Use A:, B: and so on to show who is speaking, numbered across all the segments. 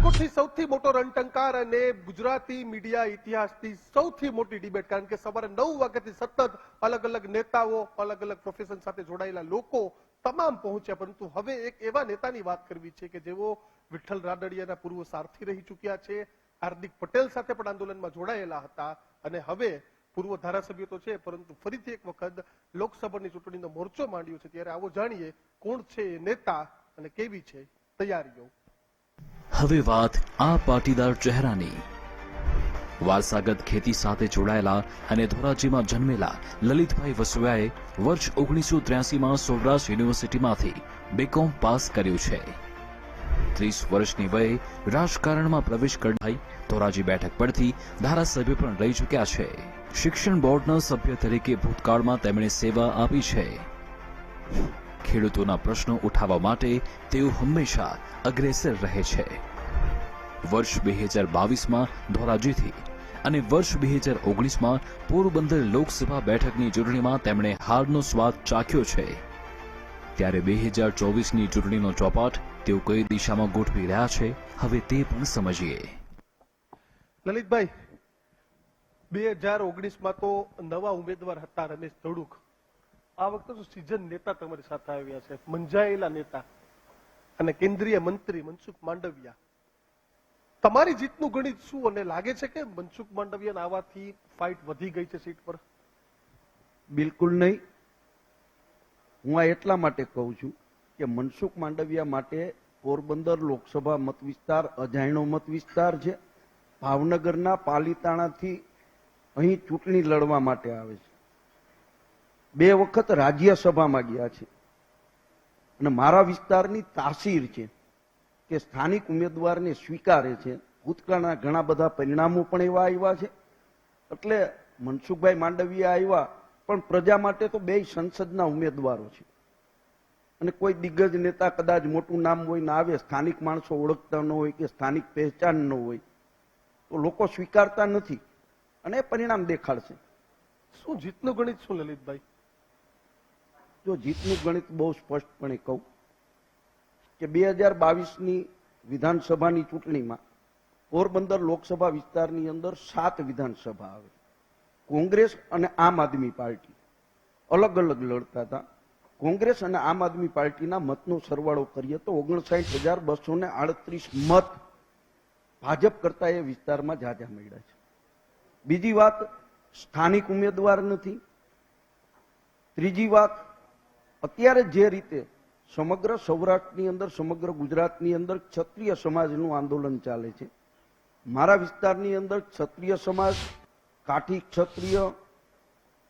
A: રાજકોટથી સૌથી મોટો રણટંકાર અને ગુજરાતી મીડિયા ઇતિહાસથી સૌથી મોટી ડિબેટ, કારણ કે સવારે 9 વાગ્યાથી સતત અલગ અલગ નેતાઓ, અલગ અલગ પ્રોફેશન સાથે જોડાયેલા લોકો તમામ પહોંચ્યા. પરંતુ હવે એક એવા નેતાની વાત કરવી છે કે જેઓ વિઠ્ઠલ રાદડિયાના પૂર્વ સારથી રહી ચૂક્યા છે, હાર્દિક પટેલ સાથે પણ આંદોલનમાં જોડાયેલા હતા અને હવે પૂર્વ ધારાસભ્ય તો છે પરંતુ ફરીથી એક વખત લોકસભાની ચૂંટણીનો મોરચો માંડ્યો છે. ત્યારે આવો જાણીએ કોણ છે એ નેતા અને કેવી છે તૈયારીઓ.
B: હવે વાત આ પાટીદાર ચહેરાની. વારસાગત ખેતી સાથે જોડાયેલા અને ધોરાજીમાં જન્મેલા લલિતભાઈ વસોયાએ વર્ષ 1983માં સૌરાષ્ટ્ર યુનિવર્સિટીમાંથી બીકોમ પાસ કર્યું છે. 30 વર્ષની વયે રાજકારણમાં પ્રવેશ કરનાઈ ધોરાજી બેઠક પરથી ધારાસભ્ય પણ રહી ચૂક્યા છે. શિક્ષણ બોર્ડના સભ્ય તરીકે ભૂતકાળમાં તેમણે સેવા આપી છે. ખેડૂતોના પ્રશ્નો ઉઠાવવા માટે તેઓ હંમેશા અગ્રેસર રહે છે. વર્ષ 2022માં ધોરાજીથી અને વર્ષ 2019માં પોરબંદર લોકસભા બેઠકની ચૂંટણીમાં તેમણે હારનો સ્વાદ ચાખ્યો છે. ત્યારે 2024ની ચૂંટણીનો ચોપાટ તેઓ કઈ દિશામાં ગોઠવી રહ્યા છે, હવે તે પણ સમજીએ.
A: લલિતભાઈ, 2019માં તો નવા ઉમેદવાર હતા રમેશ ધડુક. આ વખતે તો સીઝન નેતા તમારી સાથે આવ્યા છે, મંજાયેલા નેતા અને કેન્દ્રીય મંત્રી મનસુખ માંડવિયા. તમારી જીતનું ગણિત શું, અને લાગે છે કે મનસુખ માંડવિયાના આવવાથી ફાઇટ વધી ગઈ છે સીટ પર?
C: બિલકુલ નહીં. હું આ એટલા માટે કહું છું કે મનસુખ માંડવિયા માટે પોરબંદર લોકસભા મત વિસ્તાર અજાયણો મત વિસ્તાર છે. ભાવનગરના પાલીતાણાથી અહીં ચૂંટણી લડવા માટે આવે છે. 2 વખત રાજ્યસભામાં ગયા છે અને મારા વિસ્તારની તાસીર છે કે સ્થાનિક ઉમેદવારને સ્વીકારે છે. ભૂતકાળના ઘણા બધા પરિણામો પણ એવા આવ્યા છે. એટલે મનસુખભાઈ માંડવિયા આવ્યા, પણ પ્રજા માટે તો 2 સંસદના ઉમેદવારો છે અને કોઈ દિગ્ગજ નેતા કદાચ મોટું નામ હોય ને આવે, સ્થાનિક માણસો ઓળખતા ન હોય કે સ્થાનિક પહેચાન ન હોય તો લોકો સ્વીકારતા નથી અને એ પરિણામ દેખાડશે.
A: શું જીતનું ગણિત શું લલિતભાઈ?
C: જો જીતનું ગણિત બહુ સ્પષ્ટપણે કહું કે 2022ની વિધાનસભાની ચૂંટણીમાં પોરબંદર લોકસભા વિસ્તારની અંદર 7 વિધાનસભા આવે. કોંગ્રેસ અને આમ આદમી પાર્ટી અલગ અલગ લડતા હતા. કોંગ્રેસ અને આમ આદમી પાર્ટીના મતનો સરવાળો કરીએ તો 59,238 મત ભાજપ કરતા એ વિસ્તારમાં જાજા મળ્યા છે. બીજી વાત, સ્થાનિક ઉમેદવાર નથી. ત્રીજી વાત, અત્યારે જે રીતે સમગ્ર સૌરાષ્ટ્રની અંદર, સમગ્ર ગુજરાતની અંદર ક્ષત્રિય સમાજનું આંદોલન ચાલે છે, મારા વિસ્તારની અંદર ક્ષત્રિય સમાજ, કાઠી ક્ષત્રિય,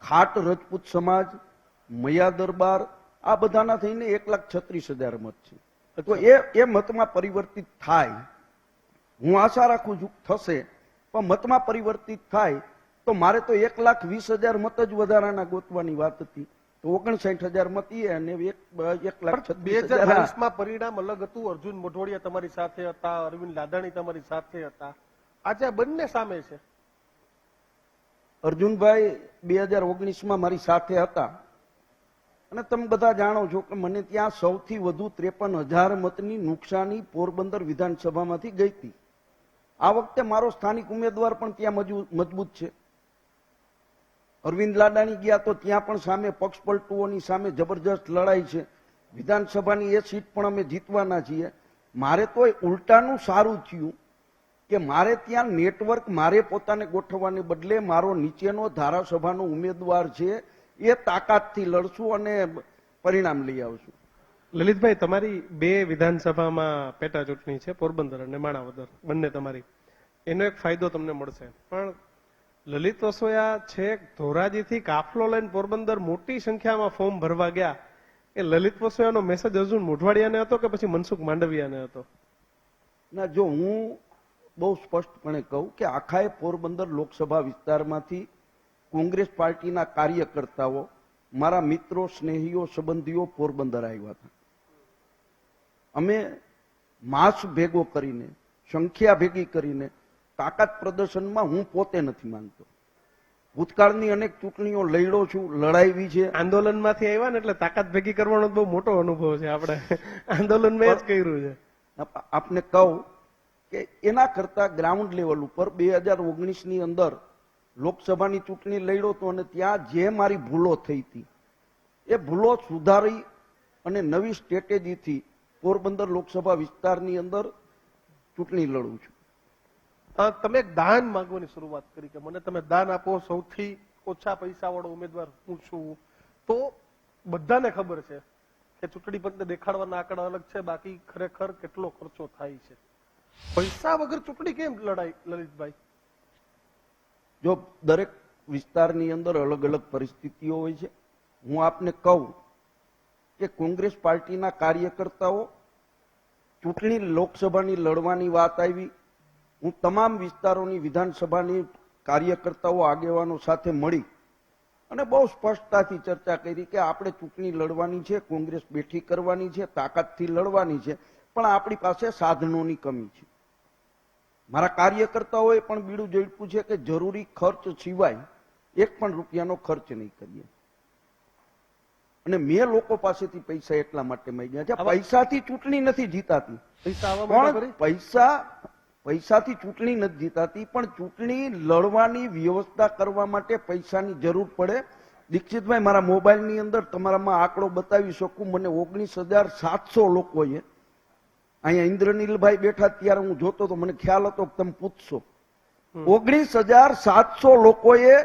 C: ખાટ રજપૂત સમાજ, મયા દરબાર, આ બધાના થઈને 1,36,000 મત છે. તો એ મતમાં પરિવર્તિત થાય, હું આશા રાખું છું થશે, પણ મતમાં પરિવર્તિત થાય તો મારે તો 1,20,000 મત જ વધારાના ગોતવાની વાત હતી. તો 59,000 મત એ અને 1,36,000.
A: પરિણામ અલગ હતું. અર્જુન મોઢવાડિયા તમારી સાથે હતા, અરવિંદ લાદાણી તમારી સાથે હતા. આજે બંને સામે છે.
C: અર્જુનભાઈ 2019માં મારી સાથે હતા અને તમે બધા જાણો છો કે મને ત્યાં સૌથી વધુ 53,000 મતની નુકસાની પોરબંદર વિધાનસભામાંથી ગઈ હતી. આ વખતે મારો સ્થાનિક ઉમેદવાર પણ ત્યાં મજબૂત છે. અરવિંદ લાડાણી ગયા તો ત્યાં પણ સામે પક્ષ પલટુઓની સામે જબરજસ્ત લડાઈ છે. વિધાનસભાની એ સીટ પણ અમે જીતવાના છીએ. મારે તો ઉલટાનું સારું થયું કે મારે ત્યાં નેટવર્ક મારે પોતાને ગોઠવવાને બદલે મારો નીચેનો ધારાસભાનો ઉમેદવાર છે એ તાકાતથી લડશું અને પરિણામ લઈ આવશું.
A: લલિતભાઈ, તમારી 2 વિધાનસભામાં પેટા ચૂંટણી છે, પોરબંદર અને માણાવદર, બંને તમારી. એનો એક ફાયદો તમને મળશે. પણ લલિત વસોયા છે ધોરાજીથી કાફલો લઈને પોરબંદર મોટી સંખ્યામાં ફોર્મ ભરવા ગયા. એ લલિત વસોયાનો મેસેજ અર્જુન મોઢવાડિયાને હતો કે પછી મનસુખ માંડવિયાને હતો?
C: ના, જો હું બહુ સ્પષ્ટપણે કહું કે આખા પોરબંદર લોકસભા વિસ્તારમાંથી કોંગ્રેસ પાર્ટીના કાર્યકર્તાઓ, મારા મિત્રો, સ્નેહીઓ, સંબંધીઓ પોરબંદર આવ્યા હતા. અમે માસ ભેગો કરીને, સંખ્યા ભેગી કરીને તાકાત પ્રદર્શનમાં હું પોતે નથી માનતો. ભૂતકાળની અનેક ચૂંટણીઓ લડ્યો છું, લડાવી છે.
A: આંદોલનમાંથી આવ્યા ને એટલે તાકાત ભેગી કરવાનો બહુ મોટો અનુભવ છે. આપણે આંદોલનમાં જ કર્યું છે.
C: આપને કહું કે એના કરતા ગ્રાઉન્ડ લેવલ ઉપર 2019ની અંદર લોકસભાની ચૂંટણી લડ્યો હતો અને ત્યાં જે મારી ભૂલો થઈ હતી એ ભૂલો સુધારી અને નવી સ્ટ્રેટેજીથી પોરબંદર લોકસભા વિસ્તારની અંદર ચૂંટણી લડું છું.
A: તમે એક દાન માંગવાની શરૂઆત કરી કે મને તમે દાન આપો, સૌથી ઓછા પૈસા વાળો ઉમેદવાર હું છું. તો બધાને ખબર છે કે ચૂંટણી પંચને દેખાડવાના આંકડા અલગ છે, બાકી ખરેખર કેટલો ખર્ચો થાય છે. પૈસા વગર ચૂંટણી કેમ લડાય લલિતભાઈ?
C: જો દરેક વિસ્તારની અંદર અલગ અલગ પરિસ્થિતિઓ હોય છે. હું આપને કહું કે કોંગ્રેસ પાર્ટીના કાર્યકર્તાઓ ચૂંટણી લોકસભાની લડવાની વાત આવી, હું તમામ વિસ્તારોની વિધાનસભાની કાર્યકર્તાઓ આગેવાનો સાથે મળી અને બહુ સ્પષ્ટતાથી ચર્ચા કરી કે આપણે ચૂંટણી લડવાની છે, કોંગ્રેસ બેઠી કરવાની છે, તાકાતથી લડવાની છે, પણ આપણી પાસે સાધનોની કમી છે. મારા કાર્યકર્તાઓએ પણ બીડું ઝડપ્યું છે કે જરૂરી ખર્ચ સિવાય એક પણ રૂપિયાનો ખર્ચ નહીં કરીએ. અને મેં લોકો પાસેથી પૈસા એટલા માટે માંગ્યા છે, પૈસાથી ચૂંટણી નથી જીતાતી, પણ પૈસાથી ચૂંટણી નથી જીતાતી, પણ ચૂંટણી લડવાની વ્યવસ્થા કરવા માટે પૈસાની જરૂર પડે. દીક્ષિતભાઈ, મારા મોબાઈલની અંદર તમારામાં આંકડો બતાવી શકું, મને 19,700 લોકોએ, અહીંયા ઇન્દ્રનીલભાઈ બેઠા ત્યારે હું જોતો તો મને ખ્યાલ હતો કે તમે પૂછશો, 19,700 લોકોએ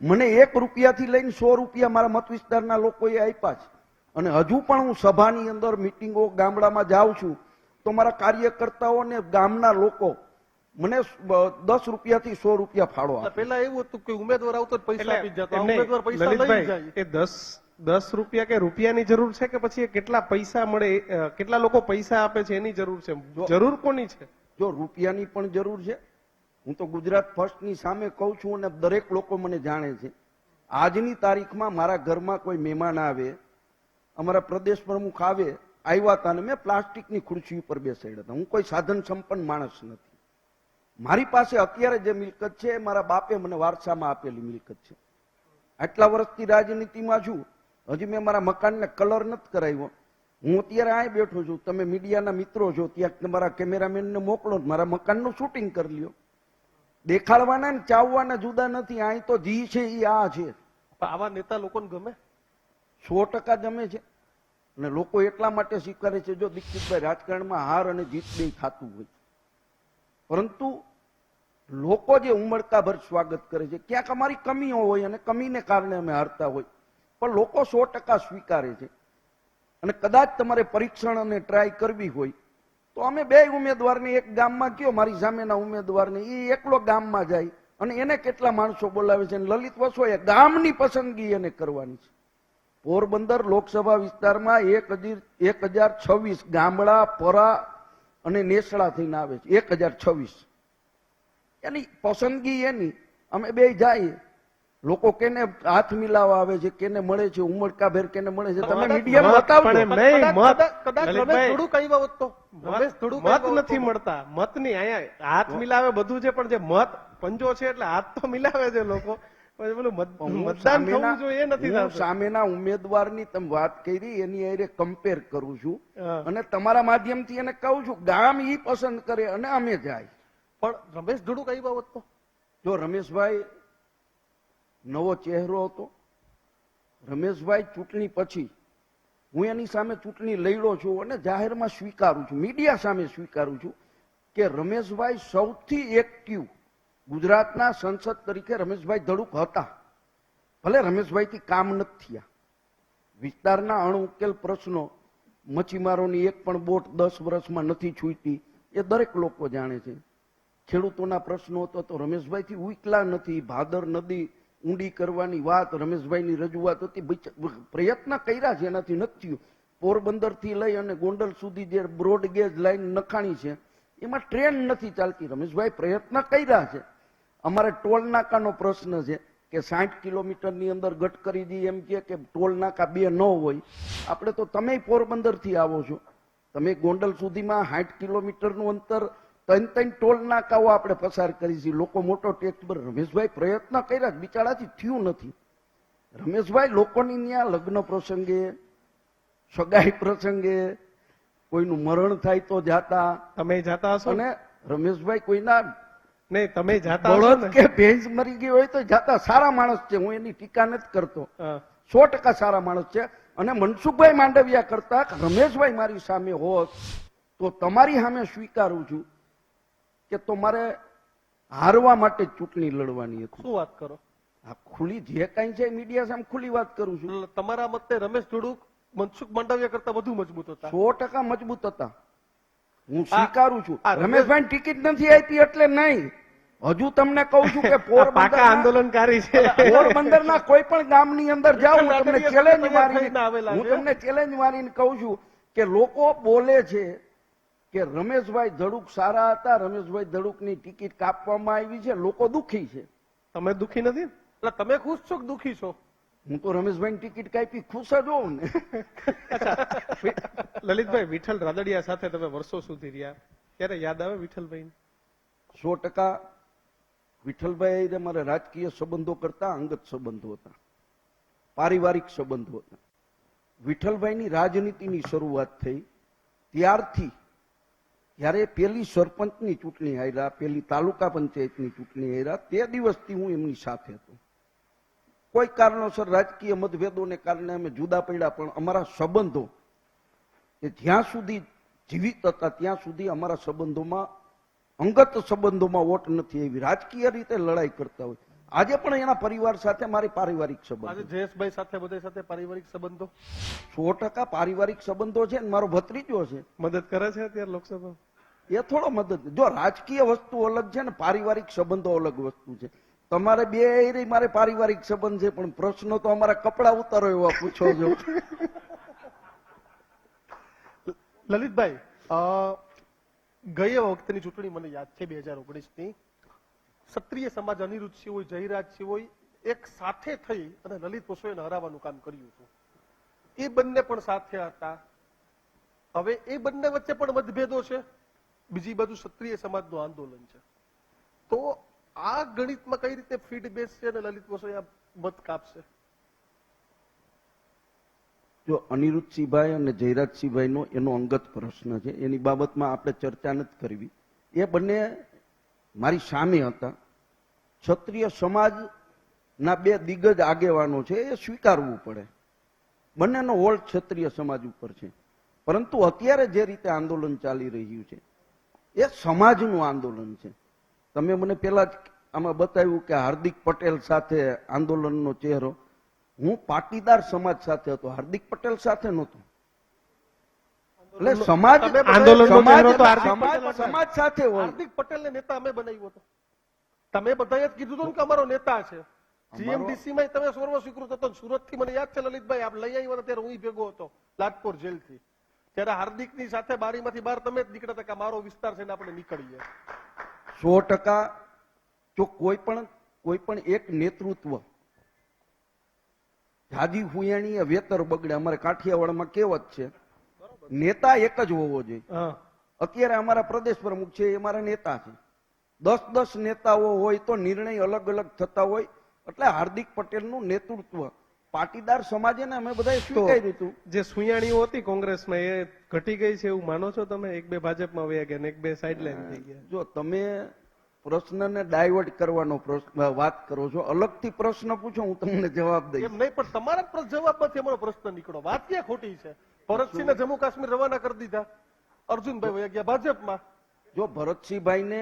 C: મને 1 રૂપિયાથી લઈને 100 રૂપિયા મારા મત વિસ્તારના લોકોએ આપ્યા છે. અને હજુ પણ હું સભાની અંદર મિટિંગો ગામડામાં જાઉં છું તો મારા કાર્યકર્તાઓ અને ગામના લોકો મને 10 રૂપિયાથી 100 રૂપિયા ફાળો આપે.
A: પેલા એવું હતું કે ઉમેદવાર આવતો પૈસા આપી જતો, ઉમેદવાર પૈસા લઈ જાય.
D: એ 10 રૂપિયા કે રૂપિયાની જરૂર છે કે પછી કેટલા પૈસા મળે, કેટલા લોકો પૈસા આપે છે એની જરૂર છે? જરૂર કોની છે?
C: જો રૂપિયાની પણ જરૂર છે. હું તો ગુજરાત ફર્સ્ટની સામે કહું છું અને દરેક લોકો મને જાણે છે. આજની તારીખમાં મારા ઘરમાં કોઈ મહેમાન આવે, અમારા પ્રદેશ પ્રમુખ આવ્યા હતા અને મેં પ્લાસ્ટિકની ખુરશી ઉપર બેસાડ્યા હતા. હું કોઈ સાધન સંપન્ન માણસ નથી. મારી પાસે અત્યારે જે મિલકત છે એ મારા બાપે મને વારસામાં આપેલી મિલકત છે. આટલા વર્ષથી રાજનીતિમાં છું, હજી મેં મારા મકાનને કલર નથી કરાવ્યો. હું અત્યારે અહીં બેઠો છું, તમે મીડિયાના મિત્રો છો, ત્યાં તમારા કેમેરામેનને મોકલો, મારા મકાનનું શૂટિંગ કરી લ્યો. દેખાડવાના ને ચાવવાના જુદા નથી. અહીં તો જી છે એ આ છે.
A: આવા નેતા લોકોને ગમે?
C: 100% ગમે છે. અને લોકો એટલા માટે સ્વીકારે છે, જો દીક્ષિતભાઈ, રાજકારણમાં હાર અને જીત બે થતું હોય, પરંતુ લોકો જે ઉમળકાભર સ્વાગત કરે છે, ક્યાંક અમારી કમીઓ હોય અને કમીને કારણે અમે હારતા હોય, પણ લોકો 100% સ્વીકારે છે. અને કદાચ તમારે પરીક્ષણ અને ટ્રાય કરવી હોય તો અમે 2 ઉમેદવારને એક ગામમાં કયો, મારી સામેના ઉમેદવારને, એ એકલો ગામમાં જાય અને એને કેટલા માણસો બોલાવે છે. લલિત વસોએ ગામની પસંદગી એને કરવાની છે. પોરબંદર લોકસભા વિસ્તારમાં 1026 ગામડા, પરા અને નેસડા થઈને આવે છે. 1026 એની પસંદગી એની. અમે 2 જાય, લોકો કેને હાથ મિલાવા આવે છે, કેને મળે છે, ઉમળકાભેર કેને મળે છે, તમે મીડિયામાં બતાવજો.
A: કદાચ રમેશ ધડુક આવ્યા હોત તો
D: મત નથી મળતા. મત ની અહીંયા હાથ મિલાવે બધું છે, પણ જે મત પંજો છે એટલે હાથ તો મિલાવે છે લોકો. મતદાન થવું જોઈએ એ નથી થતું.
C: સામેના ઉમેદવારની તમે વાત કરી એની હારે કમ્પેર કરું છું અને તમારા માધ્યમથી એને કહું છું, ગામ ઈ પસંદ કરે અને અમે જાય.
A: પણ રમેશ ધડુક આવ્યા હોત તો?
C: જો રમેશભાઈ નવો ચહેરો હતો. રમેશભાઈ ચૂંટણી પછી હું એની સામે ચૂંટણી લડ્યો છું અને જાહેરમાં સ્વીકારું છું, મીડિયા સામે સ્વીકારું છું કે રમેશભાઈ સૌથી એક્ટિવ ગુજરાતના સંસદ તરીકે રમેશભાઈ ધડુક હતા. ભલે રમેશભાઈથી કામ નથી થયા, વિસ્તારના અણઉકેલ પ્રશ્નો, મચ્છીમારોની એક પણ બોટ 10 વર્ષમાં નથી છૂટી, એ દરેક લોકો જાણે છે. ખેડૂતોના પ્રશ્નો તો રમેશભાઈથી ઉકેલા નથી. ભાદર નદી ઊંડી કરવાની વાત રમેશભાઈની રજૂઆત હતી, પ્રયત્ન કર્યા છે, એનાથી નથી થયું. પોરબંદરથી લઈ અને ગોંડલ સુધી જે બ્રોડગેજ લાઈન નખાણી છે એમાં ટ્રેન નથી ચાલતી. રમેશભાઈ પ્રયત્ન કર્યા છે. અમારે ટોલ નાકાનો પ્રશ્ન છે કે 60 કિલોમીટરની અંદર ગટકરીજી એમ કે ટોલ નાકા 2 ન હોય. આપણે તો તમે પોરબંદરથી આવો છો, તમે ગોંડલ સુધીમાં 60 કિલોમીટરનું અંતર 3 ટોલ નાકાઓ આપણે પસાર કરી છે. લોકો મોટો ટેક્સ ભરે. રમેશભાઈ પ્રયત્ન કર્યા, બિચારાથી થયું નથી. રમેશભાઈ લોકોની ત્યાં લગ્ન પ્રસંગે, સગાઈ પ્રસંગે, કોઈનું મરણ થાય તો જાતા.
D: તમે જાતા હશો
C: અને રમેશભાઈ કોઈના
D: નહીં તમે જાતા હશો
C: બળદ
D: ને
C: કે ભેંસ મરી ગઈ હોય તો જાતા સારા માણસ છે, હું એની ટીકા નથી કરતો.
D: હા.
C: 100% સારા માણસ છે. અને મનસુખભાઈ માંડવિયા કરતા રમેશભાઈ મારી સામે હોત તો તમારી સામે સ્વીકારું છું કે તો મારે હારવા માટે જ ચૂંટણી લડવાની હતી.
A: શું વાત કરો?
C: આ ખુલ્લી જે કાંઈ છે મીડિયા સામે ખુલ્લી વાત કરું છું.
A: તમારા મતે રમેશ ધડુક મનસુખ માંડવિયા કરતા વધુ મજબૂત હતા?
C: 100% મજબૂત હતા, હું સ્વીકારું છું.
A: આ
C: રમેશભાઈ ટિકિટ નથી આપી એટલે નહીં. હજુ તમને કહું છું કે
D: પાકા
C: પોરબંદર
D: આંદોલનકારી છે.
C: પોરબંદરના કોઈ પણ ગામની અંદર જાઓ, હું તમને
A: રાદડિયા
C: ચેલેન્જ
A: સાથે
C: મારીને
A: થઈને આવેલા
C: હું
A: છે.
C: તમને ચેલેન્જ મારીને કહું છું કે લોકો બોલે છે કે રમેશભાઈ ધડુક સારા હતા, રમેશભાઈ ધડુકની ટિકિટ કાપવામાં આવી છે, લોકો દુખી છે.
D: તમે દુખી નથી?
A: એટલે તમે ખુશ છો કે દુખી છો?
C: હું તો રમેશભાઈની ટિકિટ કાપી ખુશ જ હોઉં ને.
D: લલિતભાઈ, વિઠ્ઠલ રાદડિયા સાથે તમે વર્ષો સુધી રહ્યા, ત્યારે યાદ આવે વિઠ્ઠલભાઈ?
C: 100% વિઠ્ઠલભાઈ હારે મારે રાજકીય સંબંધો કરતા અંગત સંબંધો હતા, પારિવારિક સંબંધો હતા. વિઠ્ઠલભાઈની રાજનીતિની શરૂઆત થઈ ત્યારથી, જ્યારે પેલી સરપંચની ચૂંટણી હાર્યા, પેલી તાલુકા પંચાયતની ચૂંટણી હાર્યા, તે દિવસથી હું એમની સાથે હતો. કોઈ કારણોસર રાજકીય મતભેદોને કારણે અમે જુદા પડ્યા, પણ અમારા સંબંધો કે જ્યાં સુધી જીવિત હતા ત્યાં સુધી અમારા સંબંધોમાં, અંગત સંબંધોમાં ઓટ નથી આવી. રાજકીય રીતે લડાઈ કરતા હોય, આજે પણ એના પરિવાર સાથે મારી પારિવારિક
A: આજે
C: સંબંધ,
A: જયેશભાઈ સાથે બધા સાથે પારિવારિક સંબંધો
C: 100% પારિવારિક સંબંધો છે. ને મારો ભત્રીજો છે,
D: મદદ કરે છે અત્યારે લોકસભા?
C: એ થોડો મદદ. જો રાજકીય વસ્તુ અલગ છે ને પારિવારિક સંબંધો અલગ વસ્તુ છે. તમારે બે એરી મારે પારિવારિક સંબંધ છે, પણ પ્રશ્નો તો અમારા કપડા ઉતારો એવા પૂછો છો.
A: લલિતભાઈ, ગયા વખતની ચૂંટણી મને યાદ છે 2019ની, ક્ષત્રિય સમાજ અનિરુદ્ધસિંહ હોય, જયરાજસિંહ હોય, એક સાથે થઈ અને લલિત વસોઈને હરાવવાનું કામ કર્યું હતું. એ બંને પણ સાથે હતા. હવે એ બંને વચ્ચે પણ મતભેદો છે, બીજી બાજુ ક્ષત્રિય સમાજનું આંદોલન છે. તો આ ગણિતમાં કઈ રીતે ફીડ બેસશે અને લલિત વસોયા મત કાપશે?
C: જો અનિરુદ્ધસિંહભાઈ અને જયરાજસિંહભાઈનો એનો અંગત પ્રશ્ન છે, એની બાબતમાં આપણે ચર્ચા નથી કરવી. એ બંને મારી સામે હતા. ક્ષત્રિય સમાજના બે દિગ્ગજ આગેવાનો છે, એ સ્વીકારવું પડે. બંનેનો વોલ્ટ ક્ષત્રિય સમાજ ઉપર છે. પરંતુ અત્યારે જે રીતે આંદોલન ચાલી રહ્યું છે એ સમાજનું આંદોલન છે. તમે મને પેલા જ આમાં બતાવ્યું કે હાર્દિક પટેલ સાથે આંદોલનનો ચહેરો. હું પાટીદાર સમાજ સાથે હતો, હાર્દિક પટેલ સાથે નહોતો. એટલે સમાજ
D: આંદોલનનો ચહેરો તો હાર્દિક
C: સમાજ
D: પટેલ હતો.
C: સમાજ સાથે હોય.
A: હાર્દિક પટેલને નેતા અમે બનાવ્યો હતો. તમે બધાએ જ કીધું હતું ને કે અમારો નેતા છે. જીએમડીસી માં તમે સર્વ સ્વીકૃત હતો. સુરત થી મને યાદ છે લલિતભાઈ, આપ લઈ આવ્યા ત્યારે હું ભેગો હતો લાજપોર જેલ થી. ત્યારે હાર્દિક ની સાથે બારીમાંથી બહાર તમે જ નીકળ્યા હતા કે મારો વિસ્તાર છે ને આપણે નીકળીએ.
C: 100% જો કોઈ પણ એક નેતૃત્વ, જાજી હુયાણી એ વેતર બગડે. અમારે કાઠિયાવાડમાં કહેવત છે, નેતા એક જ હોવો જોઈએ.
D: હા.
C: અત્યારે અમારા પ્રદેશ પ્રમુખ છે, એ અમારા નેતા છે. 10 નેતાઓ હોય તો નિર્ણય અલગ અલગ થતા હોય. એટલે હાર્દિક પટેલનું નેતૃત્વ પાટીદાર સમાજે ને અમે બધાએ સ્વીકાર્યું હતું.
D: જે સુયાણીઓ હતી કોંગ્રેસમાં એ ઘટી ગઈ છે એવું માનો છો તમે? એક બે ભાજપમાં વયા ગયા ને એક બે સાઇડલાઇન થઈ ગયા.
C: જો તમે પ્રશ્નને ડાયવર્ટ કરવાનો વાત કરો છો, અલગથી પ્રશ્ન પૂછો, હું તમને જવાબ દઈશ.
A: એમ નહીં, પણ તમારા જવાબમાંથી અમારો પ્રશ્ન નીકળો. વાત ક્યાં ખોટી છે? ભરતસિંહને જમ્મુ કાશ્મીર રવાના કરી દીધા, અર્જુનભાઈ વયા ગયા ભાજપમાં.
C: જો ભરતસિંહભાઈને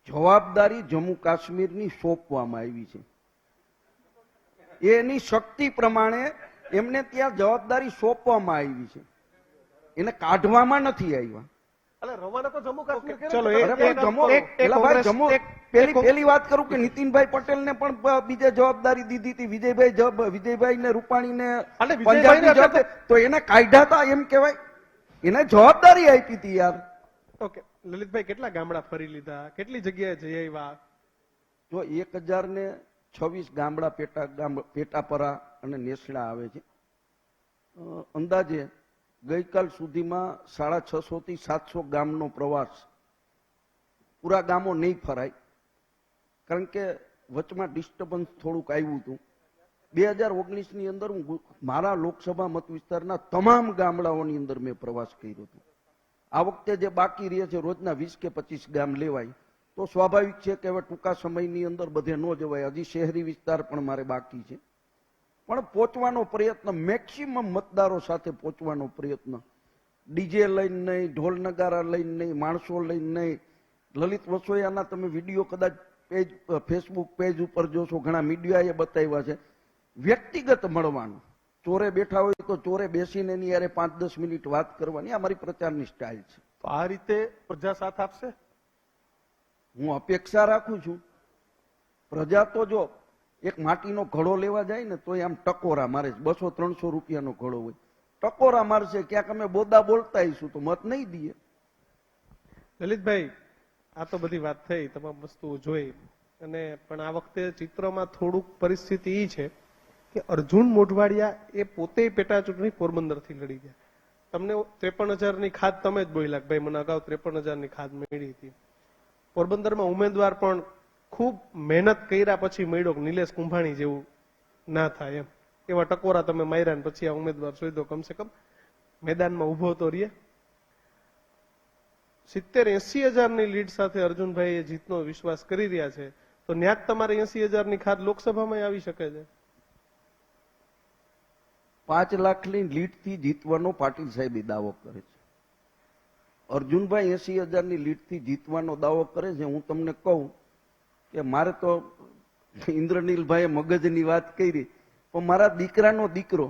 C: જવાબદારી જમ્મુ કાશ્મીરની સોંપવામાં આવી છે, એની શક્તિ પ્રમાણે એમને ત્યાં જવાબદારી સોંપવામાં આવી છે, એને કાઢવામાં નથી આવ્યા.
A: એટલે રવાના તો જમ્મુ કાશ્મીર કર્યા.
D: ચલો,
A: અરે
C: અરે પણ જમ્મુ- એલા ભાઈ, જમ્મુ પેલી વાત કરું કે નીતિનભાઈ પટેલને પણ બીજે જવાબદારી દીધી હતી. વિજયભાઈ ને રૂપાણીને
A: અને વિજયભાઈને
C: પંજાબની જવાબદારી, તો એને કાઢ્યા હતા એમ કહેવાય? એને જવાબદારી આપી હતી યાર.
D: ઓકે લલિતભાઈ, કેટલા ગામડા ફરી લીધા, કેટલી જગ્યાએ જઈ આવ્યા?
C: જો 1026 ગામડા પેટાપરા અને નેસડા આવે છે. અંદાજે ગઈકાલ સુધીમાં 650 થી 700 ગામનો પ્રવાસ. પૂરા ગામો નહીં ફરાય, કારણ કે વચમાં ડિસ્ટર્બન્સ થોડુંક આવ્યું હતું. 2019ની અંદર હું મારા લોકસભા મત વિસ્તારના તમામ ગામડાઓની અંદર મેં પ્રવાસ કર્યો હતો. આ વખતે જે બાકી રહે છે રોજના 20 કે 25 ગામ લેવાય તો સ્વાભાવિક છે કે હવે ટૂંકા સમયની અંદર બધે ન જવાય. હજી શહેરી વિસ્તાર પણ મારે બાકી છે, પણ પહોંચવાનો પ્રયત્ન, મેક્સિમમ મતદારો સાથે પહોંચવાનો પ્રયત્ન. ડીજે લઈને નહીં, ઢોલ નગારા લઈને નહીં, માણસો લઈને નહીં. લલિત વસોયાના તમે વિડીયો કદાચ ફેસબુક પેજ ઉપર જોશો, ઘણા મીડિયાએ બતાવ્યા છે. વ્યક્તિગત મળવાનું, ચોરે બેઠા હોય તો ચોરે બેસીને એની યારે 5-10 મિનિટ વાત કરવાની, આ મારી પ્રચારની સ્ટાઇલ છે.
A: તો આ રીતે પ્રજા સાથ આપશે.
C: હું અપેક્ષા રાખું છું. પ્રજા તો જો એક માટીનો ઘડો લેવા જાય ને તો આમ ટકોરા મારે, 200-300 રૂપિયાનો ઘડો હોય, ટકોરા મારશે. ક્યાંક અમે બોદા બોલતા આવીશું તો મત નહીં દઈએ.
D: લલિતભાઈ, આ તો બધી વાત થઈ, તમામ વસ્તુઓ જોઈ, અને પણ આ વખતે ચિત્રમાં થોડુંક પરિસ્થિતિ એ છે કે અર્જુન મોઢવાડિયા એ પોતે પેટા ચૂંટણી પોરબંદરથી લડી ગયા. તમને 53,000ની ખાદ તમે જ બોલ્યા કે ભાઈ મને અગાઉ 53,000ની ખાદ મળી હતી. પોરબંદરમાં ઉમેદવાર પણ ખૂબ મહેનત કર્યા પછી મળ્યો, નિલેશ કુંભાણી જેવું ના થાય એમ, એવા ટકોરા તમે માર્યા ને પછી આ ઉમેદવાર શોધ્યો. કમસે કમ મેદાનમાં ઉભો તો રહીએ. 70-80 હજારની લીડ સાથે અર્જુનભાઈ એ જીતનો વિશ્વાસ કરી રહ્યા છે, તો ન્યા જ તમારે 80,000ની ખાદ લોકસભામાં આવી શકે છે.
C: 5 લાખની લીડથી જીતવાનો પાટીલ સાહેબ દાવો કરે છે. અર્જુનભાઈ 80,000ની લીડથી જીતવાનો દાવો કરે છે. હું તમને કહું કે મારે તો ઇન્દ્રનીલભાઈએ મગજની વાત કરી, પણ મારા દીકરાનો દીકરો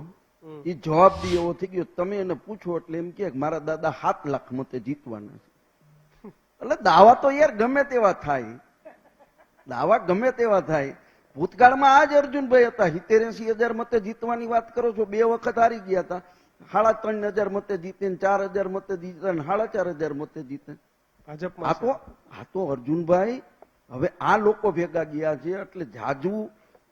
C: એ જવાબ દે એવો થઈ ગયો. તમે એને પૂછો એટલે એમ કે મારા દાદા 7 લાખ મતે જીતવાના છે. એટલે દાવા તો યાર ગમે તેવા થાય, દાવા ગમે તેવા થાય. ભૂતકાળમાં આ જ અર્જુનભાઈ હતા, 70-80 મતે જીતવાની વાત કરો છો. 2 વખત હારી ગયા હતા. 3,500 મતે જીતે, 4,000 મતે જીતે, 4,500 મતે જીતે. આ તો અર્જુનભાઈ હવે આ લોકો ભેગા ગયા છે એટલે જાજુ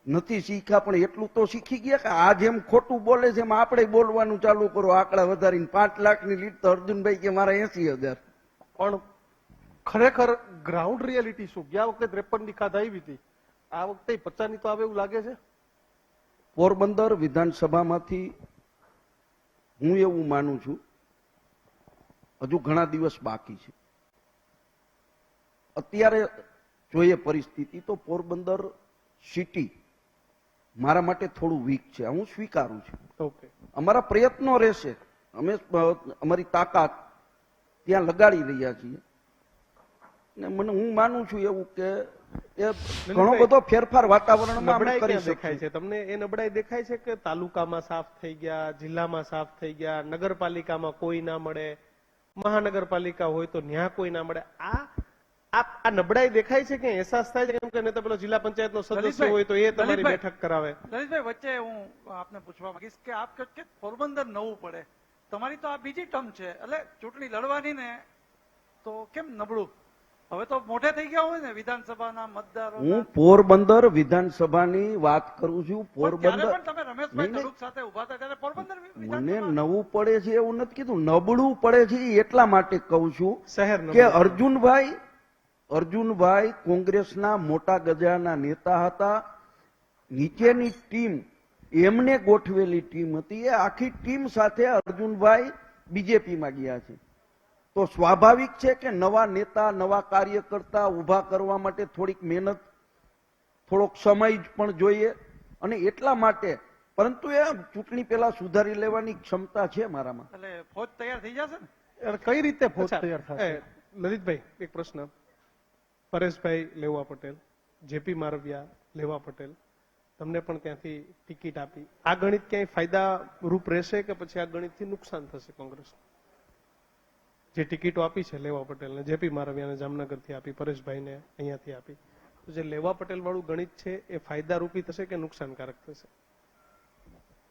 C: નથી શીખ્યા, પણ એટલું તો શીખી ગયા કે આ જેમ ખોટું બોલે છે એમ આપણે બોલવાનું ચાલુ કરો. આંકડા વધારીને 5 લાખની લીડ તો અર્જુનભાઈ કે મારા 80,000.
A: પણ ખરેખર ગ્રાઉન્ડ રિયાલિટી શું? ગયા વખતે 53ની ખાદ આવી હતી, આ વખતે 50ની તો આવે એવું લાગે છે.
C: પોરબંદર વિધાનસભામાંથી હું એવું માનું છું હજુ ઘણા દિવસ બાકી છે. અત્યારે જોઈએ પરિસ્થિતિ તો પોરબંદર સિટી મારા માટે થોડું વીક છે, હું સ્વીકારું છું.
D: ઓકે,
C: અમારા પ્રયત્નો રહેશે, અમે અમારી તાકાત ત્યાં લગાડી રહ્યા છીએ. ને હું માનું છું એવું કે એ ઘણો બધો ફેરફાર વાતાવરણમાં અમે કરી
D: દેખાય છે. તમને એ નબળાઈ દેખાય છે કે તાલુકામાં સાફ થઈ ગયા, જિલ્લામાં સાફ થઈ ગયા, નગરપાલિકામાં કોઈ ના મળે, મહાનગરપાલિકા હોય તો ન્યા કોઈ ના મળે, આ નબળાઈ દેખાય છે કે અહેસાસ થાય છે? કેમ કે નહીં તો પેલો જિલ્લા પંચાયતનો સદસ્ય હોય તો એ તમારી બેઠક કરાવે.
E: લલિતભાઈ, વચ્ચે હું આપને પૂછવા માંગીશ કે આપ કહો કે પોરબંદર નવું પડે, તમારી તો આ બીજી ટર્મ છે, એટલે ચૂંટણી લડવાની ને તો કેમ નબળું? હવે તો મોઢે થઈ ગયા હોય ને વિધાનસભાના મતદારો.
C: હું પોરબંદર વિધાનસભાની વાત કરું છું. પોરબંદર
E: તમે રમેશભાઈ તડુક સાથે ઉભા હતા ત્યારે પોરબંદર
C: મને નવું પડે છે એવું નથી કીધું, નબળું પડે છે એટલા માટે કહું છું
D: શહેર
C: કે અર્જુનભાઈ કોંગ્રેસના મોટા ગજાના નેતા હતા. નીચેની ટીમ એમને ગોઠવેલી ટીમ હતી, એ આખી ટીમ સાથે અર્જુનભાઈ બીજેપીમાં ગયા છે. તો સ્વાભાવિક છે કે નવા નેતા, નવા કાર્યકર્તા ઉભા કરવા માટે થોડીક મહેનત, થોડોક સમય પણ જોઈએ. અને એટલા માટે, પરંતુ એ ચૂંટણી પહેલા સુધારી લેવાની ક્ષમતા છે મારામાં.
E: એટલે ફોજ તૈયાર થઈ જશે ને?
A: કઈ રીતે ફોજ તૈયાર થશે?
D: લલિતભાઈ, એક પ્રશ્ન. પરેશભાઈ લેવા પટેલ, જેપી મારવિયા લેવા પટેલ, તમને પણ ત્યાંથી ટિકિટ આપી. આ ગણિત ક્યાંય ફાયદા રૂપ રહેશે કે પછી આ ગણિતથી નુકસાન થશે કોંગ્રેસ? જે ટિકિટો આપી છે લેવા પટેલને, જેપી મારવિયાને જામનગરથી આપી, પરેશભાઈને અહીંયાથી આપી, તો જે લેવા પટેલ વાળું ગણિત છે એ ફાયદા રૂપી થશે કે નુકસાનકારક થશે?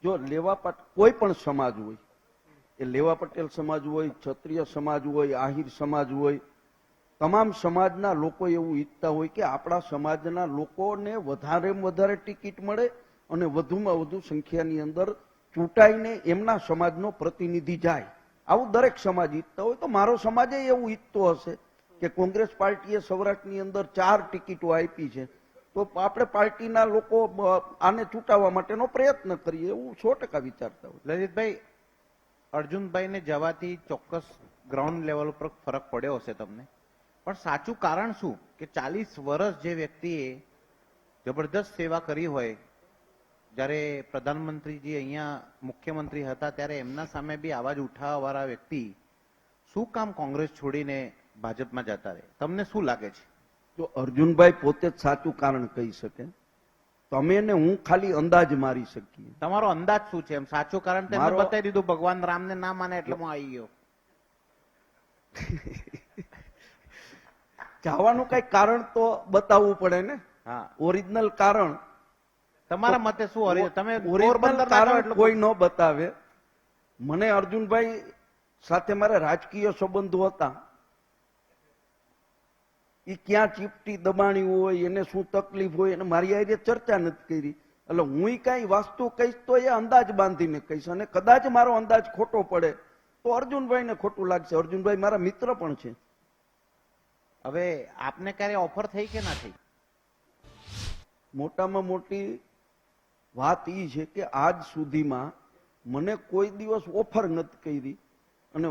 C: જો કોઈ પણ સમાજ હોય, એ લેવા પટેલ સમાજ હોય, ક્ષત્રિય સમાજ હોય, આહિર સમાજ હોય, તમામ સમાજના લોકો એવું ઈચ્છતા હોય કે આપણા સમાજના લોકોને વધારેમાં વધારે ટિકિટ મળે અને વધુમાં વધુ સંખ્યાની અંદર ચૂંટાઈને એમના સમાજનો પ્રતિનિધિ જાય. આવું દરેક સમાજ ઈચ્છતા હોય. તો મારો સમાજ એવું ઈચ્છતો હશે કે કોંગ્રેસ પાર્ટીએ સૌરાષ્ટ્રની અંદર 4 ટિકિટો આપી છે, તો આપણે પાર્ટીના લોકો આને ચૂંટાવવા માટેનો પ્રયત્ન કરીએ, એવું 100% વિચારતા હોય.
F: લલિતભાઈ, અર્જુનભાઈને જવાથી ચોક્કસ ગ્રાઉન્ડ લેવલ ઉપર ફરક પડ્યો હશે તમને, પણ સાચું કારણ શું કે 40 વર્ષ જે વ્યક્તિએ જબરદસ્ત સેવા કરી હોય, જ્યારે પ્રધાનમંત્રીજી અહીંયા મુખ્યમંત્રી હતા ત્યારે એમના સામે બી અવાજ ઉઠાવવા વાળા વ્યક્તિ શું કામ કોંગ્રેસ છોડીને ભાજપમાં જતા રહે? તમને શું લાગે છે?
C: જો અર્જુનભાઈ પોતે જ સાચું કારણ કહી શકે, તમે ને હું ખાલી અંદાજ મારી શકીએ.
F: તમારો અંદાજ શું છે? એમ સાચું કારણ તેમને
C: મારો-
F: બતાવી દીધું, ભગવાન રામને ના માને એટલે હું આવી ગયો.
C: જવાનું કઈ કારણ તો બતાવવું પડે ને.
F: હા,
C: ઓરિજિનલ કારણ
F: તમારા મતે શું હરી? તમે
C: ઓરિજિનલ
F: પોરબંદર
C: કારણ કોઈ ન બતાવે. મને અર્જુનભાઈ સાથે મારા રાજકીય સંબંધો હતા. એ ક્યાં ચીપટી દબાણી હોય, એને શું તકલીફ હોય, એને મારી હારે ચર્ચા નથી કરી. એટલે હું કઈ વાસ્તુ કહીશ તો એ અંદાજ બાંધીને કહીશ, અને કદાચ મારો અંદાજ ખોટો પડે તો અર્જુનભાઈને ખોટું લાગશે. અર્જુનભાઈ મારા મિત્ર પણ છે.
F: હવે આપને ક્યારે ઓફર થઈ કે ના થઈ?
C: મોટામાં મોટી વાત એ છે કે આજ સુધીમાં મને કોઈ દિવસ ઓફર નથી કરી, અને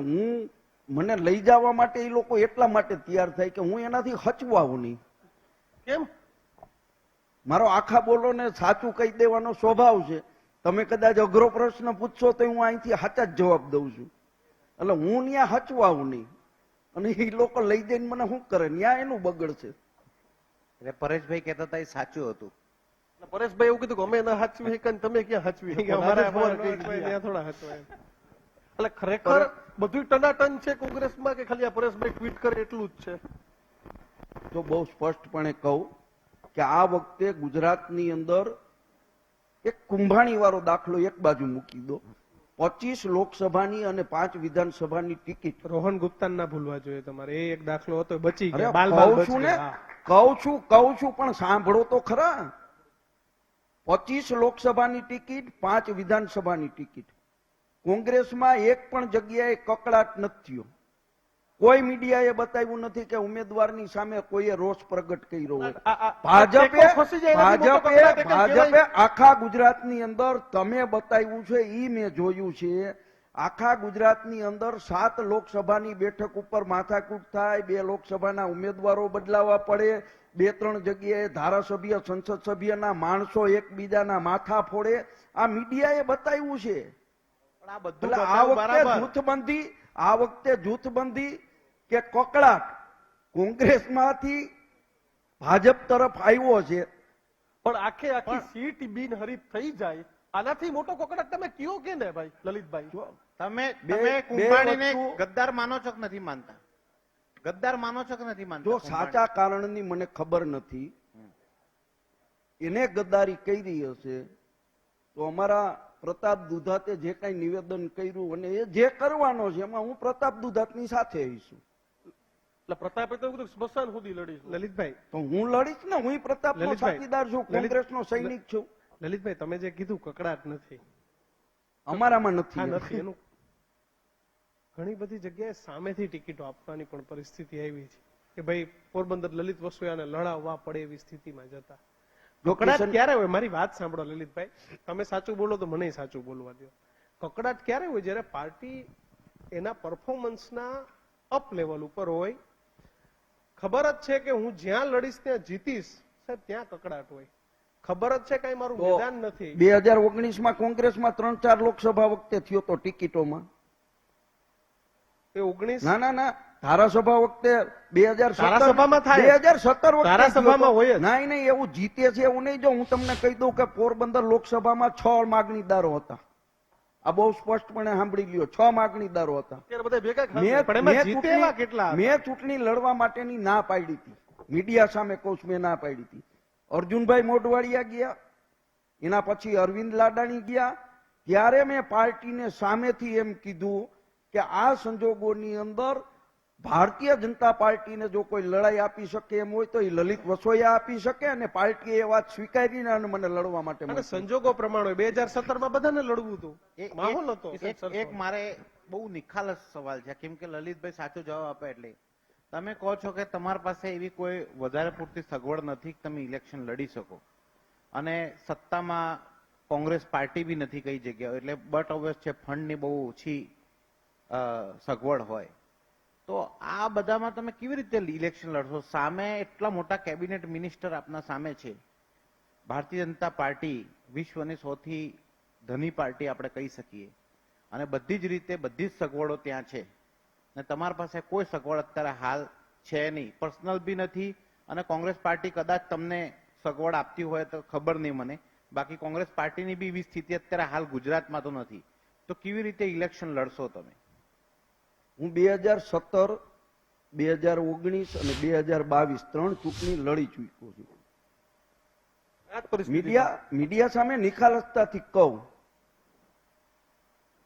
C: મને લઈ જવા માટે એ લોકો એટલા માટે તૈયાર થાય કે હું એનાથી હચવાવું નહીં.
A: કેમ?
C: મારો આખા બોલો ને સાચું કહી દેવાનો સ્વભાવ છે. તમે કદાચ અઘરો પ્રશ્ન પૂછશો તો હું અહીંથી સાચા જ જવાબ દઉં છું. એટલે હું ત્યાં હચવાવું નહીં, અને એ લોકો લઈ જઈને મને શું કરે, ત્યાં એનું બગડશે.
F: એટલે પરેશભાઈ કહેતા હતા એ સાચું હતું.
A: પરેશભાઈ એવું કીધું કે અમે ના હાચવી શકીએ ને તમે ક્યાં હાચવી શકો?
D: અમારે
A: રાજેશ પવાર કહી
D: ત્યાં
A: દીધું.
D: થોડા હચવાય.
A: એટલે ખરેખર બધું ટનાટન છે કોંગ્રેસમાં કે ખાલી આ પરેશભાઈ ટ્વીટ કરે એટલું જ છે?
C: તો બહુ સ્પષ્ટપણે કહું કે આ વખતે ગુજરાતની અંદર એક કુંભાણી વાળો દાખલો એક બાજુ મૂકી દો. 25 લોકસભાની અને 5 વિધાનસભાની ટિકિટ.
D: રોહન ગુપ્તા ના ભૂલવા જોઈએ તમારે. એ એક દાખલો હતો, એ બચી
C: અરે
D: ગયા. બાલ બાલ
C: કહું
D: બચી
C: છું ને,
D: ગયા.
C: કહું છું પણ સાંભળો તો ખરા. 25 લોકસભાની ટિકિટ, 5 વિધાનસભાની ટિકિટ. કોંગ્રેસમાં એક પણ જગ્યાએ કકળાટ નથી થયો. કોઈ મીડિયાએ બતાવ્યું નથી કે ઉમેદવારની સામે કોઈએ રોષ પ્રગટ કર્યો હોય. ભાજપે આખા ગુજરાતની અંદર તમે બતાવ્યું છે ઈ મેં જોયું છે. આખા ગુજરાતની અંદર 7 લોકસભાની બેઠક ઉપર માથાકૂટ થાય, 2 લોકસભાના ઉમેદવારો બદલાવા પડે, 2-3 જગ્યાએ ધારાસભ્ય, સંસદ સભ્યના માણસો એકબીજાના માથા ફોડે. આ મીડિયાએ બતાવ્યું છે.
F: પણ આ બધું
C: એટલે આ
F: બતાવ્યું
C: વખતે
F: બરાબર.
C: આ વખતે જૂથબંધી કે કકળાટ કોંગ્રેસમાંથી ભાજપ તરફ આવ્યો છે.
A: પણ આખી સીટ બિનહરીફ થઈ જાય, આનાથી મોટો કોકડાટ તમે કયો કે ને ભાઈ લલિતભાઈ?
F: તમે
C: બે
F: કુંભાણીને
C: વસ્તુ-
F: ગદ્દાર માનો છો કે નથી માનતા? ગદ્દાર માનો છો કે નથી માનતા?
C: જો સાચા કારણની મને ખબર નથી, એને ગદ્દારી કરી હશે તો અમારા પ્રતાપ દુધાતે જે કઈ નિવેદન કર્યું અને એ જે કરવાનો છે એમાં હું પ્રતાપ દુધાતની સાથે આવીશું.
A: એટલે પ્રતાપે તો એવું કીધું કે સ્મશાન સુધી લડીશું.
D: લલિતભાઈ,
C: તો હું લડીશ ને, હું પ્રતાપનો
D: લલિતભાઈ,
C: સાથીદાર છું, કોંગ્રેસનો સૈનિક છું.
D: લલિતભાઈ, તમે જે કીધું કકડાટ નથી,
C: અમારામાં
D: આ
C: નથી.
D: નથી એનું ઘણી બધી જગ્યાએ સામેથી ટિકિટો આપવાની પણ પરિસ્થિતિ આવી છે કે ભાઈ પોરબંદર લલિત વસોયાને લડાવવા પડે એવી સ્થિતિમાં જતા.
C: જો
D: કકડાટ
C: કિશન-
D: ક્યારે હોય? મારી વાત સાંભળો લલિતભાઈ, તમે સાચું બોલો તો મને સાચું બોલવા દો. કકડાટ ક્યારે હોય? જ્યારે પાર્ટી એના પરફોર્મન્સના અપ લેવલ ઉપર હોય, ખબર જ છે કે હું જ્યાં લડીશ ત્યાં જીતીશ, સાહેબ ત્યાં કકડાટ હોય. ખબર જ છે કઈ મારું
C: તો
D: મેદાન નથી.
C: 2019માં કોંગ્રેસમાં 3-4 લોકસભા વખતે થયો તો ટિકિટોમાં.
D: એ 19
C: ના ધારાસભા વખતે 2017
D: ધારાસભામાં થાય.
C: 2017 વખતે
D: ધારાસભામાં હોય જ.
C: નહીં એવું જીતે છે એવું નહીં. જો હું તમને કહી દઉં કે પોરબંદર લોકસભામાં 6 માગણીદારો હતા. આ બહુ સ્પષ્ટપણે સાંભળી લ્યો, 6 માગણીદારો હતા.
A: અત્યારે બધા ભેગા ખાશે.
C: મેં-
D: પણ એમાં
C: મેં
D: જીતેલા
C: ચૂંટણી-
D: કેટલા હતા?
C: મેં ચૂંટણી લડવા માટેની ના પાડી હતી. મીડિયા સામે કહું છું, મેં ના પાડી હતી. અર્જુનભાઈ મોઢવાડિયા ગયા, એના પછી અરવિંદ લાડાણી ગયા. ત્યારે મેં પાર્ટીને સામેથી એમ કીધું કે આ સંજોગોની અંદર ભારતીય જનતા પાર્ટીને જો કોઈ લડાઈ આપી શકે એમ હોય તો એ લલિત વસોયા આપી શકે, અને પાર્ટીએ એ વાત સ્વીકારીને અને મને લડવા માટે
D: અને
C: મોકલી.
D: સંજોગો પ્રમાણે 2017માં બધાને લડવું હતું, માહોલ હતો.
F: એક મારે બહુ નિખાલસ સવાલ છે, કેમ કે લલિતભાઈ સાચો જવાબ આપે એટલે તમે કહો છો કે તમારી પાસે એવી કોઈ વધારે પૂરતી સગવડ નથી કે તમે ઇલેક્શન લડી શકો, અને સત્તામાં કોંગ્રેસ પાર્ટી બી નથી કઈ જગ્યાએ, એટલે બટ ઓબ્વિયસ છે ફંડની બહુ ઓછી સગવડ હોય. તો આ બધામાં તમે કેવી રીતે ઇલેક્શન લડશો? સામે એટલા મોટા કેબિનેટ મિનિસ્ટર આપના સામે છે. ભારતીય જનતા પાર્ટી વિશ્વની સૌથી ધની પાર્ટી આપણે કહી શકીએ, અને બધી જ રીતે બધી જ સગવડો ત્યાં છે, અને તમારી પાસે કોઈ સગવડ અત્યારે હાલ છે નહીં, પર્સનલ બી નથી. અને કોંગ્રેસ પાર્ટી કદાચ તમને સગવડ આપતી હોય તો ખબર નહીં મને, બાકી કોંગ્રેસ પાર્ટીની બી એવી સ્થિતિ અત્યારે હાલ ગુજરાતમાં તો નથી. તો કેવી રીતે ઇલેક્શન લડશો તમે?
C: હું 2017, 2019 અને 2022 ત્રણ ચૂંટણી લડી ચૂક્યો છું.
A: આ જ પરિસ્થિતિ
C: મીડિયા સામે નિખાલસતાથી કહું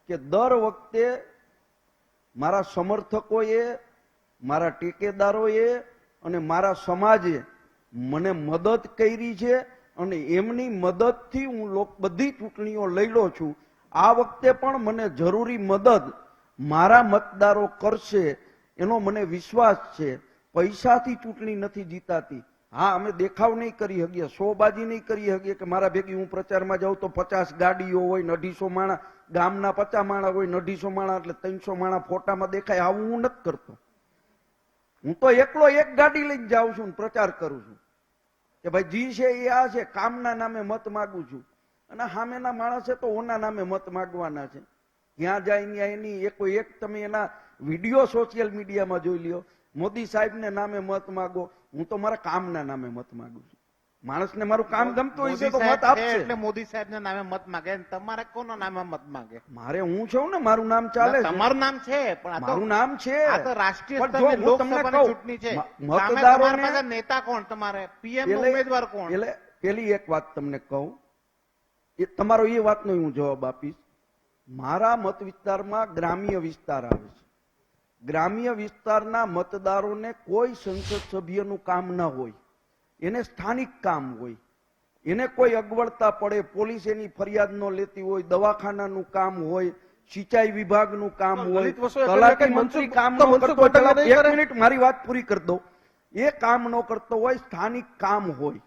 C: કે દર વખતે મારા સમર્થકોએ, મારા ટેકેદારોએ અને મારા સમાજે મને મદદ કરી છે, અને એમની મદદથી હું બધી ચૂંટણીઓ લડ્યો છું. આ વખતે પણ મને જરૂરી મદદ મારા મતદારો કરશે એનો મને વિશ્વાસ છે. પૈસાથી ચૂંટણી નથી જીતાતી. હા, અમે દેખાવ નહીં કરી શકીએ, શોબાજી નહીં કરી શકીએ કે મારા ભેગી હું પ્રચારમાં જાઉં તો 50 ગાડીઓ હોય ને 250 માણા, ગામના 50 માણા હોય ને 250 માણા એટલે 300 માણા ફોટામાં દેખાય, આવું હું નથી કરતો. હું તો એકલો એક ગાડી લઈને જાઉં છું ને પ્રચાર કરું છું કે ભાઈ જી છે એ આ છે, કામના નામે મત માગું છું. અને સામેના માણસે તો ઓના નામે મત માગવાના છે. જ્યાં જાય ત્યાં એની એક તમે એના વિડીયો સોશિયલ મીડિયામાં જોઈ લ્યો, મોદી સાહેબને નામે મત માગો. હું તો મારા કામના નામે મત માંગુ છું. માણસને મારું કામ ગમતું હોય છે તો મત આપશે.
F: એટલે મોદી સાહેબના નામે મત માંગે, તમારે કોના નામે મત માંગે?
C: મારે હું છું ને, મારું નામ ચાલે છે.
F: તમારું નામ છે, પણ
C: મારું નામ છે.
F: આ તો રાષ્ટ્રીય
C: પણ જો
F: સ્તરની
C: હું તમને
F: લોકસભાની
C: કહું,
F: ચૂંટણી છે.
C: મતદારોને-
F: સામે તમારી પાસે નેતા કોણ? તમારે પીએમ નો ઉમેદવાર કોણ?
C: એટલે પેલી એક વાત તમને કહું, એ તમારો એ વાતનો હું જવાબ આપીશ. મારા મત વિસ્તારમાં ગ્રામ્ય વિસ્તાર આવે છે. ગ્રામ્ય વિસ્તારના મતદારોને કોઈ સંસદ સભ્યનું કામ ન હોય, એને સ્થાનિક કામ હોય. એને કોઈ અગવડતા પડે, પોલીસ એની ફરિયાદ ન લેતી હોય, દવાખાનાનું કામ હોય, સિંચાઈ વિભાગનું કામ હોય,
A: લલિત વસોયા
C: તલાટી
A: એટલે
C: મંત્રી
A: મનસુખ-
C: કામ
A: તો
C: ન
A: મનસુખ
C: કરતો હોય,
A: પટેલ નહીં
C: એક
A: કરે?
C: મિનિટ મારી વાત પૂરી કરી દો. એ કામ ન કરતો હોય, સ્થાનિક કામ હોય.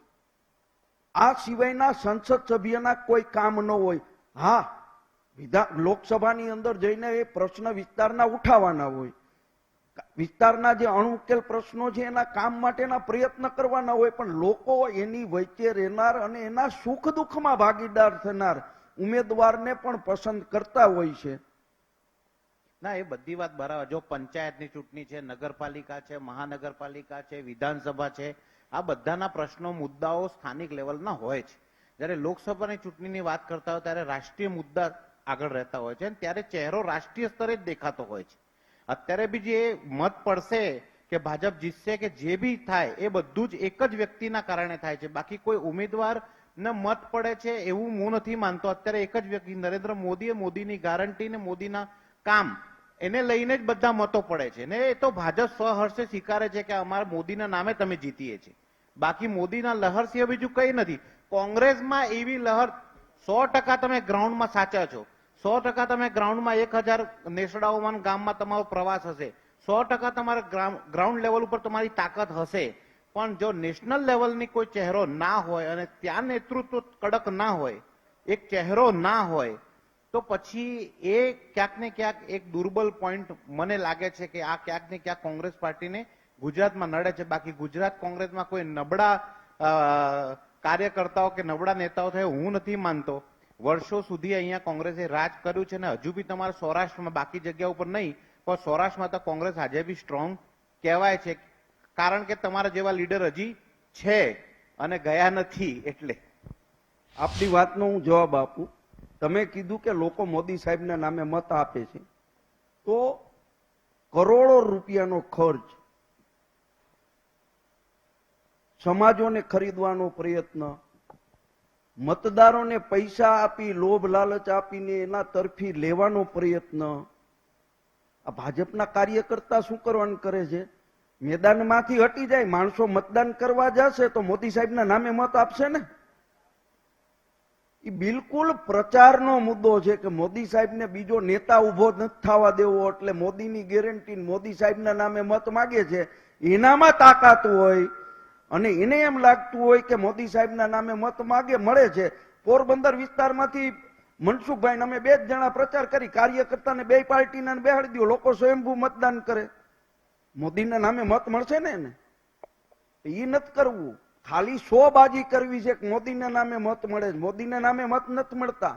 C: આ સિવાયના સંસદ સભ્યના કોઈ કામ ન હોય. હા, લોકસભાની અંદર જઈને એ પ્રશ્ન વિસ્તારના ઉઠાવવાના હોય. વિસ્તારના જે અણુકેલ પ્રશ્નો છે એના કામ માટેના પ્રયત્ન કરવાના હોય, પણ લોકો એની વચ્ચે રહેનાર અને એના સુખ દુઃખમાં ભાગીદાર થનાર ઉમેદવારને પણ પસંદ કરતા હોય છે.
F: ના, એ બધી વાત બરાબર. જો પંચાયતની ચૂંટણી છે, નગરપાલિકા છે, મહાનગરપાલિકા છે, વિધાનસભા છે, આ બધાના પ્રશ્નો મુદ્દાઓ સ્થાનિક લેવલના હોય છે. જ્યારે લોકસભાની ચૂંટણીની વાત કરતા હોય ત્યારે રાષ્ટ્રીય મુદ્દા આગળ રહેતા હોય છે, અને ત્યારે ચહેરો રાષ્ટ્રીય સ્તરે જ દેખાતો હોય છે. અત્યારે બી જે મત પડશે કે ભાજપ જીતશે કે જે બી થાય એ બધું જ એક જ વ્યક્તિના કારણે થાય છે. બાકી કોઈ ઉમેદવાર ને મત પડે છે એવું હું નથી માનતો. અત્યારે એક જ વ્યક્તિ નરેન્દ્ર મોદીએ મોદીની ગારંટી ને મોદીના કામ એને લઈને જ બધા મતો પડે છે, ને એ તો ભાજપ સ્વહર્ષે સ્વીકારે છે કે અમારા મોદીના નામે તમે જીતીએ છીએ. બાકી મોદીના લહર સિવાય બીજું કઈ નથી. કોંગ્રેસમાં એવી લહર 100% તમે ગ્રાઉન્ડમાં સાચા છો. 100% તમે ગ્રાઉન્ડમાં 1000 નેસડાઓમાં ગામમાં તમારો પ્રવાસ હશે. 100% તમારે ગ્રાઉન્ડ લેવલ ઉપર તમારી તાકાત હશે. પણ જો નેશનલ લેવલની કોઈ ચહેરો ના હોય અને ત્યાં નેતૃત્વ કડક ના હોય, એક ચહેરો ના હોય, તો પછી એ ક્યાંક ને ક્યાંક એક દુર્બલ પોઈન્ટ મને લાગે છે કે આ ક્યાંક ને ક્યાંક કોંગ્રેસ પાર્ટીને ગુજરાતમાં નડે છે. બાકી ગુજરાત કોંગ્રેસમાં કોઈ નબળા કાર્યકર્તાઓ કે નબળા નેતાઓ થાય હું નથી માનતો. વર્ષો સુધી અહીંયા કોંગ્રેસે રાજ કર્યું છે, ને હજુ બી તમારા સૌરાષ્ટ્રમાં, બાકી જગ્યા ઉપર નહીં પણ સૌરાષ્ટ્રમાં તો કોંગ્રેસ આજે બી સ્ટ્રોંગ કહેવાય છે, કારણ કે તમારા જેવા લીડર હજી છે અને ગયા નથી. એટલે
C: આપની વાતનો હું જવાબ આપું. તમે કીધું કે લોકો મોદી સાહેબના નામે મત આપે છે, તો કરોડો રૂપિયાનો ખર્ચ સમાજોને ખરીદવાનો પ્રયત્ન, મતદારોને પૈસા આપી લોભ લાલચ આપીને એના તરફી લેવાનો પ્રયત્ન, આ ભાજપના કાર્યકર્તા શું કરવાનું કરે છે? મેદાનમાંથી હટી જાય, માણસો મતદાન કરવા જશે તો મોદી સાહેબના નામે મત આપશે ને. એ બિલકુલ પ્રચારનો મુદ્દો છે કે મોદી સાહેબને બીજો નેતા ઉભો નથી થવા દેવો, એટલે મોદીની ગેરંટી મોદી સાહેબના નામે મત માગે છે. એનામાં તાકાત હોય અને એને એમ લાગતું હોય કે મોદી સાહેબના નામે મત માગે મળે છે. પોરબંદર વિસ્તારમાંથી મનસુખભાઈ અમે 2 જણા પ્રચાર કરી, કાર્યકર્તાને 2 પાર્ટીના બેહાડી દો, લોકો સ્વયંભૂ મતદાન કરે. મોદીના નામે મત મળશે ને એને એ નથી કરવું. ખાલી 100 બાજી કરવી છે કે મોદીના નામે મત મળે છે. મોદીના નામે મત નથી મળતા.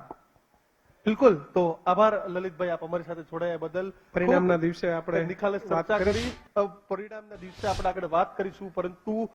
A: બિલકુલ. તો આભાર લલિતભાઈ, આપ અમારી સાથે જોડાયા બદલ.
D: પરિણામના દિવસે આપણે
A: નિખાલસ
D: વાત
A: ચર્ચા
D: કરીશું.
A: કરી. પરિણામના દિવસે આપણે આગળ વાત કરીશું, પરંતુ